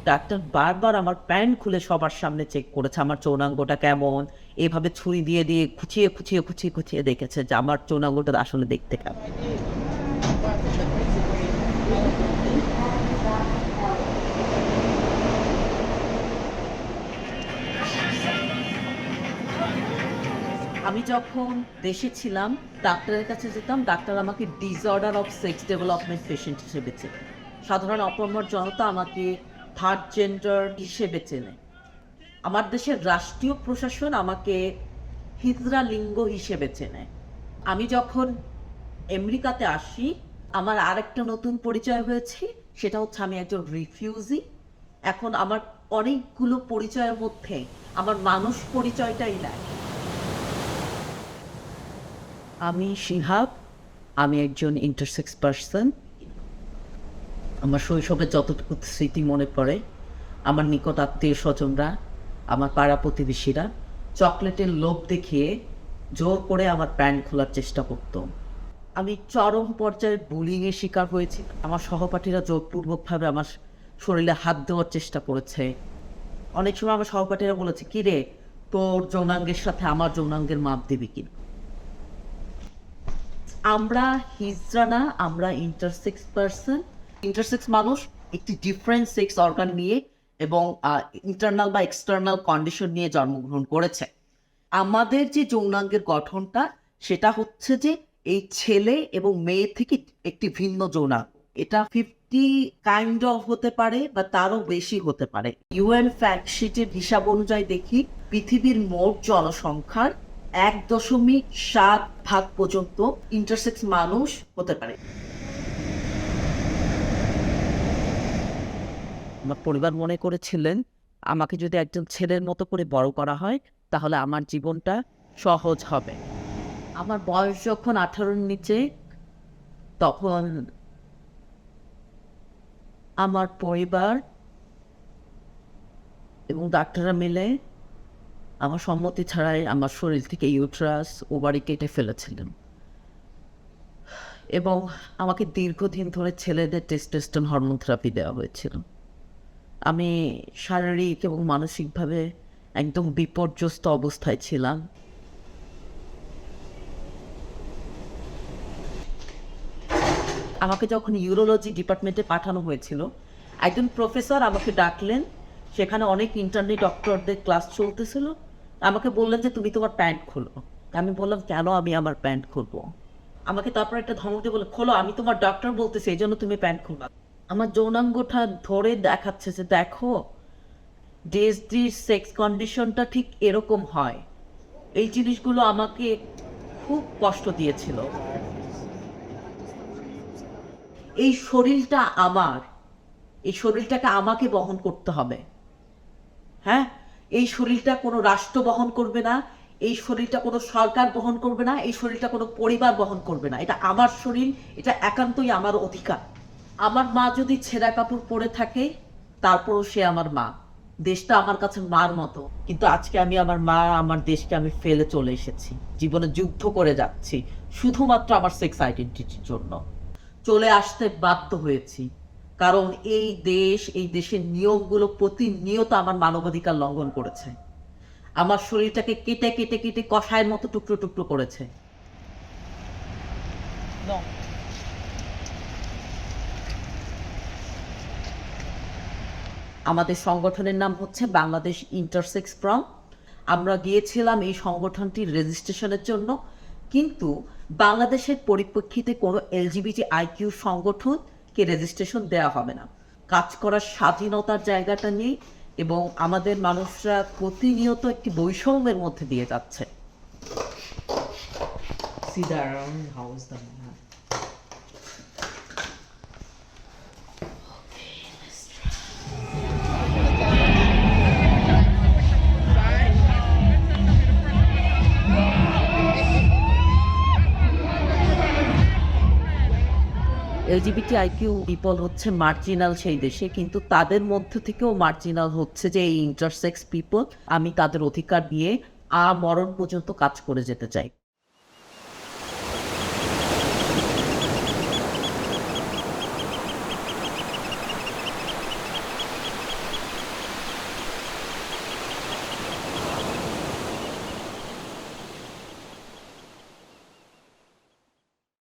Doctor বারবার আমার pant খুলে সবার সামনে চেক করেছে আমার যৌনাঙ্গটা কেমন, এভাবে ছুরি দিয়ে দিয়ে খুঁচিয়ে দেখেছে যে আমার যৌনাঙ্গটা আসলে দেখতে কেমন। আমি যখন দেশে ছিলাম ডাক্তারের কাছে যেতাম, ডাক্তার আমাকে disorder of sex development patient হিসেবে চেনে। সাধারণ অপমর জনতা আমাকে থার্ড জেন্ডার হিসেবে চেনে। আমার দেশের রাষ্ট্রীয় প্রশাসন আমাকে হিজড়া লিঙ্গ হিসেবে চেনে। আমি যখন আমেরিকাতে আসি আমার আরেকটা নতুন পরিচয় হয়েছে, সেটা হচ্ছে আমি একজন রিফিউজি। এখন আমার অনেকগুলো পরিচয়ের মধ্যে আমার মানুষ পরিচয়টাই নাই। আমি শিহাব, আমি একজন ইন্টারসেক্স পার্সন। আমার শৈশবের যতটুকু স্মৃতি মনে পড়ে, আমার নিকট আত্মীয় স্বজনরা, আমার পাড়া প্রতিবেশীরা চকলেটের লোভ দেখিয়ে জোর করে আমার প্যান্ট খোলার চেষ্টা করত। আমি চরম পর্যায়ে বুলিংয়ের শিকার হয়েছি। আমার সহপাঠীরা জোরপূর্বকভাবে আমার শরীরে হাত দেওয়ার চেষ্টা করেছে। অনেক সময় আমার সহপাঠীরা বলেছে, কি রে তোর যৌনাঙ্গের সাথে আমার যৌনাঙ্গের মাপ দিবি কিনা। আমরা হিজড়া না, আমরা ইন্টারসেক্স পার্সন। ইন্টারসেক্স মানুষ একটি ডিফারেন্ট সেক্স অর্গান নিয়ে এবং ইন্টারনাল বা এক্সটার্নাল কন্ডিশন নিয়ে জন্মগ্রহণ করেছে। আমাদের যে যৌনাঙ্গের গঠনটা সেটা হচ্ছে যে এই ছেলে এবং মেয়ে থেকে একটি ভিন্ন যৌনাঙ্গ। এটা 50 কাইন্ড অফ হতে পারে বা তারও বেশি হতে পারে। ইউএন ফ্যাক্ট শিটের হিসাব অনুযায়ী দেখি পৃথিবীর মোট জনসংখ্যার 1.7 ভাগ পর্যন্ত ইন্টারসেক্স মানুষ হতে পারে। আমার পরিবার মনে করেছিলেন আমাকে যদি একজন ছেলের মতো করে বড় করা হয় তাহলে আমার জীবনটা সহজ হবে। আমার বয়স যখন 18-র নিচে, তখন আমার পরিবার এবং ডাক্তাররা মিলে আমার সম্মতি ছাড়াই আমার শরীর থেকে ইউট্রাস ওভারি কেটে ফেলেছিলেন এবং আমাকে দীর্ঘদিন ধরে ছেলেদের টেস্টোস্টেরন হরমোন থেরাপি দেওয়া হয়েছিল। আমি শারীরিক এবং মানসিকভাবে একদম বিপর্যস্ত অবস্থায় ছিলাম। আমাকে যখন ইউরোলজি ডিপার্টমেন্টে পাঠানো হয়েছিল, একজন প্রফেসর আমাকে ডাকলেন। সেখানে অনেক ইন্টার্নি ডক্টরদের ক্লাস চলতেছিল। আমাকে বললেন যে তুমি তোমার প্যান্ট খোলো। আমি বললাম, কেন আমি আমার প্যান্ট খুলবো? আমাকে তারপর একটা ধমক দিয়ে বলে, খোলো, আমি তোমার ডক্টর বলতেছি, এই জন্য তুমি প্যান্ট খুলবা। আমার যৌনাঙ্গটা ধরে দেখাচ্ছে যে দেখো ডেসডির সেক্স কন্ডিশনটা ঠিক এরকম হয়। এই জিনিসগুলো আমাকে খুব কষ্ট দিয়েছিল। এই শরীরটা আমার, এই শরীরটাকে আমাকে বহন করতে হবে। হ্যাঁ, এই শরীরটা কোনো রাষ্ট্র বহন করবে না, এই শরীরটা কোনো সরকার বহন করবে না, এই শরীরটা কোনো পরিবার বহন করবে না। এটা আমার শরীর, এটা একান্তই আমার অধিকার। আমার মা যদি ছেঁড়া কাপড় পরে থাকে তারপরও সে আমার মা। দেশটা আমার কাছে মার মতো। কিন্তু আজকে আমি আমার মা, আমার দেশকে আমি ফেলে চলে এসেছি, জীবনে যুদ্ধ করে যাচ্ছি শুধুমাত্র আমার সেক্স আইডেন্টিটির জন্য। চলে আসতে বাধ্য হয়েছি কারণ এই দেশ, এই দেশের নিয়মগুলো প্রতিনিয়ত আমার মানবাধিকার লঙ্ঘন করেছে। আমার শরীরটাকে কেটে কেটে কেটে কষায়ের মতো টুকরো টুকরো করেছে। আমাদের সংগঠনের নাম হচ্ছে বাংলাদেশ ইন্টারসেক্স ফ্রন্ট। আমরা গিয়েছিলাম এই সংগঠনটির রেজিস্ট্রেশনের জন্য, কিন্তু বাংলাদেশের পরিপ্রেক্ষিতে কোনো এলজিবিটি আইকিউ সংগঠনকে রেজিস্ট্রেশন দেওয়া হবে না। কাজ করার স্বাধীনতার জায়গাটা নেই এবং আমাদের মানুষরা প্রতিনিয়ত একটি বৈষম্যের মধ্যে দিয়ে যাচ্ছে। See the around house the LGBT IQ people হচ্ছে মার্জিনাল সেই দেশে, কিন্তু তাদের মধ্য থেকেও মার্জিনাল হচ্ছে যে এই ইন্টারসেক্স পিপল। আমি তাদের অধিকার নিয়ে মরণ পর্যন্ত কাজ করে যেতে চাই।